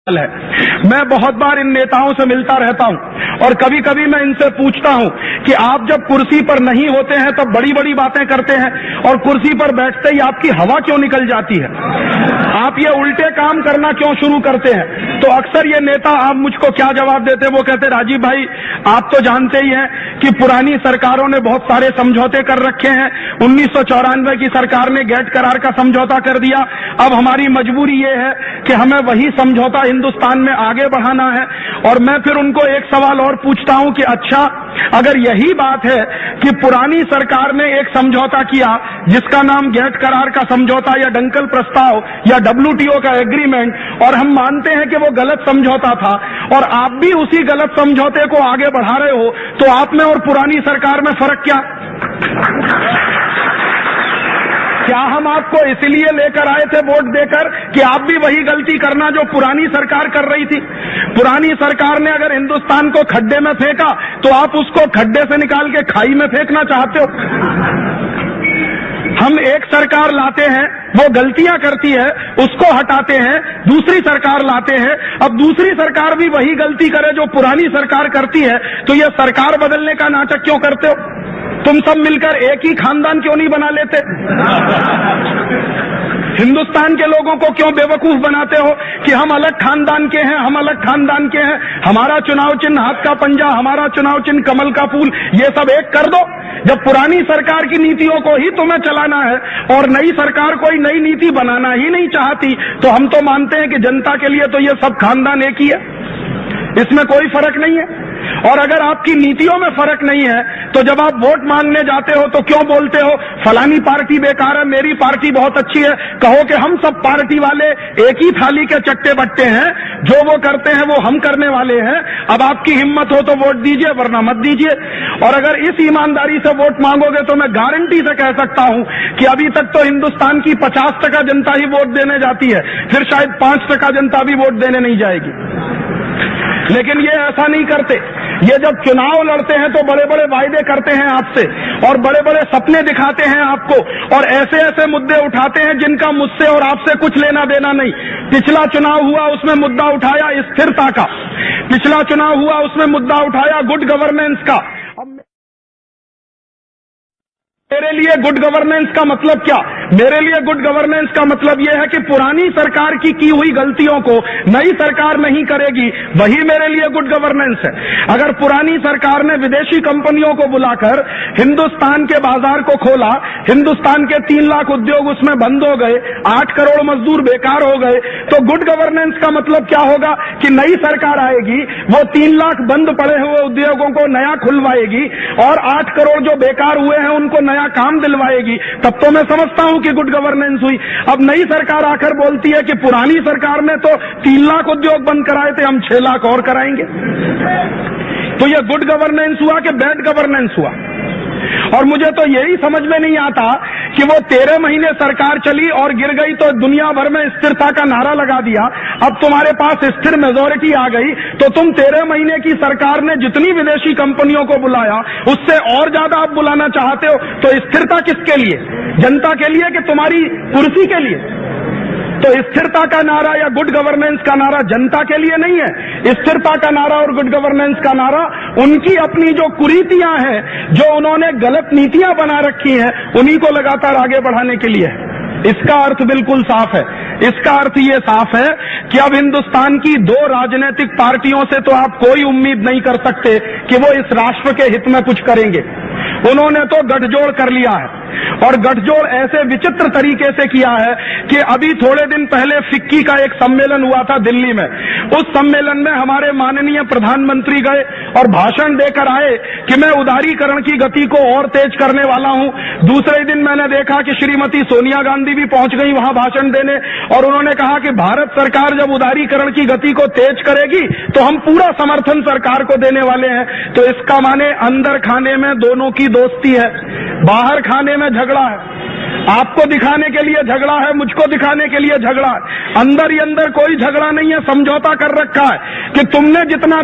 है। मैं बहुत बार इन नेताओं से मिलता रहता हूं और कभी कभी मैं इनसे पूछता हूं कि आप जब कुर्सी पर नहीं होते हैं तब बड़ी बड़ी बातें करते हैं और कुर्सी पर बैठते ही आपकी हवा क्यों निकल जाती है? आप ये उल्टे काम करना क्यों शुरू करते हैं? तो अक्सर ये नेता आप मुझको क्या जवाब देते हैं? वो कहते, राजीव भाई आप तो जानते ही हैं कि पुरानी सरकारों ने बहुत सारे समझौते कर रखे हैं। 1994 की सरकार ने गेट करार का समझौता कर दिया। अब हमारी मजबूरी ये है कि हमें वही समझौता हिंदुस्तान में आगे बढ़ाना है। और मैं फिर उनको एक सवाल और पूछता हूं कि अच्छा, अगर यही बात है कि पुरानी सरकार ने एक समझौता किया जिसका नाम गेट करार का समझौता या डंकल प्रस्ताव या WTO का एग्रीमेंट, और हम मानते हैं कि वो गलत समझौता था और आप भी उसी गलत समझौते को आगे बढ़ा रहे हो, तो आप में और पुरानी सरकार में फर्क क्या? क्या हम आपको इसलिए लेकर आए थे वोट देकर कि आप भी वही गलती करना जो पुरानी सरकार कर रही थी? पुरानी सरकार ने अगर हिंदुस्तान को खड्डे में फेंका तो आप उसको खड्डे से निकाल के खाई में फेंकना चाहते हो? हम एक सरकार लाते हैं, वो गलतियां करती है, उसको हटाते हैं, दूसरी सरकार लाते हैं। अब दूसरी सरकार भी वही गलती करे जो पुरानी सरकार करती है, तो ये सरकार बदलने का नाटक क्यों करते हो? तुम सब मिलकर एक ही खानदान क्यों नहीं बना लेते? हिंदुस्तान के लोगों को क्यों बेवकूफ बनाते हो कि हम अलग खानदान के हैं, हम अलग खानदान के हैं, हमारा चुनाव चिन्ह हाथ का पंजा, हमारा चुनाव चिन्ह कमल का फूल, ये सब एक कर दो। जब पुरानी सरकार की नीतियों को ही तुम्हें चलाना है और नई सरकार कोई नई नीति बनाना ही नहीं चाहती, तो हम तो मानते हैं कि जनता के लिए तो ये सब खानदान एक ही है, इसमें कोई फर्क नहीं है। और अगर आपकी नीतियों में फर्क नहीं है तो जब आप वोट मांगने जाते हो तो क्यों बोलते हो फलानी पार्टी बेकार है, मेरी पार्टी बहुत अच्छी है? कहो कि हम सब पार्टी वाले एक ही थाली के चट्टे बट्टे हैं, जो वो करते हैं वो हम करने वाले हैं। अब आपकी हिम्मत हो तो वोट दीजिए, वरना मत दीजिए। और अगर इस ईमानदारी से वोट मांगोगे तो मैं गारंटी से कह सकता हूं कि अभी तक तो हिंदुस्तान की 50% जनता ही वोट देने जाती है, फिर शायद 5% जनता भी वोट देने नहीं जाएगी। लेकिन ये ऐसा नहीं करते। ये जब चुनाव लड़ते हैं तो बड़े बड़े वायदे करते हैं आपसे और बड़े बड़े सपने दिखाते हैं आपको और ऐसे ऐसे मुद्दे उठाते हैं जिनका मुझसे और आपसे कुछ लेना देना नहीं। पिछला चुनाव हुआ उसमें मुद्दा उठाया स्थिरता का, पिछला चुनाव हुआ उसमें मुद्दा उठाया गुड गवर्नेंस का। अब मेरे लिए गुड गवर्नेंस का मतलब क्या? मेरे लिए गुड गवर्नेंस का मतलब यह है कि पुरानी सरकार की हुई गलतियों को नई सरकार नहीं करेगी, वही मेरे लिए गुड गवर्नेंस है। अगर पुरानी सरकार ने विदेशी कंपनियों को बुलाकर हिंदुस्तान के बाजार को खोला, हिंदुस्तान के 3 लाख उद्योग उसमें बंद हो गए, 8 करोड़ मजदूर बेकार हो गए, तो गुड गवर्नेंस का मतलब क्या होगा कि नई सरकार आएगी, वो 3 लाख बंद पड़े हुए उद्योगों को नया खुलवाएगी और 8 करोड़ जो बेकार हुए हैं उनको नया काम दिलवाएगी। तब तो मैं समझता हूं कि गुड गवर्नेंस हुई। अब नई सरकार आकर बोलती है कि पुरानी सरकार ने तो 3 लाख उद्योग बंद कराए थे, हम 6 लाख और कराएंगे। तो यह गुड गवर्नेंस हुआ कि बैड गवर्नेंस हुआ? और मुझे तो यही समझ में नहीं आता कि वो 13 महीने सरकार चली और गिर गई तो दुनिया भर में स्थिरता का नारा लगा दिया। अब तुम्हारे पास स्थिर मेजोरिटी आ गई तो तुम 13 महीने की सरकार ने जितनी विदेशी कंपनियों को बुलाया उससे और ज्यादा आप बुलाना चाहते हो। तो स्थिरता किसके लिए? जनता के लिए कि तुम्हारी कुर्सी के लिए? तो स्थिरता का नारा या गुड गवर्नेंस का नारा जनता के लिए नहीं है। स्थिरता का नारा और गुड गवर्नेंस का नारा उनकी अपनी जो कुरीतियां हैं, जो उन्होंने गलत नीतियां बना रखी हैं, उन्हीं को लगातार आगे बढ़ाने के लिए है। इसका अर्थ बिल्कुल साफ है। इसका अर्थ ये साफ है कि अब हिंदुस्तान की 2 राजनीतिक पार्टियों से तो आप कोई उम्मीद नहीं कर सकते कि वो इस राष्ट्र के हित में कुछ करेंगे। उन्होंने तो गठजोड़ कर लिया है और गठजोड़ ऐसे विचित्र तरीके से किया है कि अभी थोड़े दिन पहले फिक्की का एक सम्मेलन हुआ था दिल्ली में। उस सम्मेलन में हमारे माननीय प्रधानमंत्री गए और भाषण देकर आए कि मैं उदारीकरण की गति को और तेज करने वाला हूं। दूसरे दिन मैंने देखा कि श्रीमती सोनिया गांधी भी पहुंच गई वहां भाषण देने और उन्होंने कहा कि भारत सरकार जब उदारीकरण की गति को तेज करेगी तो हम पूरा समर्थन सरकार को देने वाले हैं। तो इसका माने अंदर खाने में दोनों की दोस्ती है, बाहर खाने में झगड़ा है। आपको दिखाने के लिए झगड़ा है, मुझको दिखाने के लिए झगड़ा है। अंदर ही अंदर कोई झगड़ा नहीं है, समझौता कर रखा है कि तुमने जितना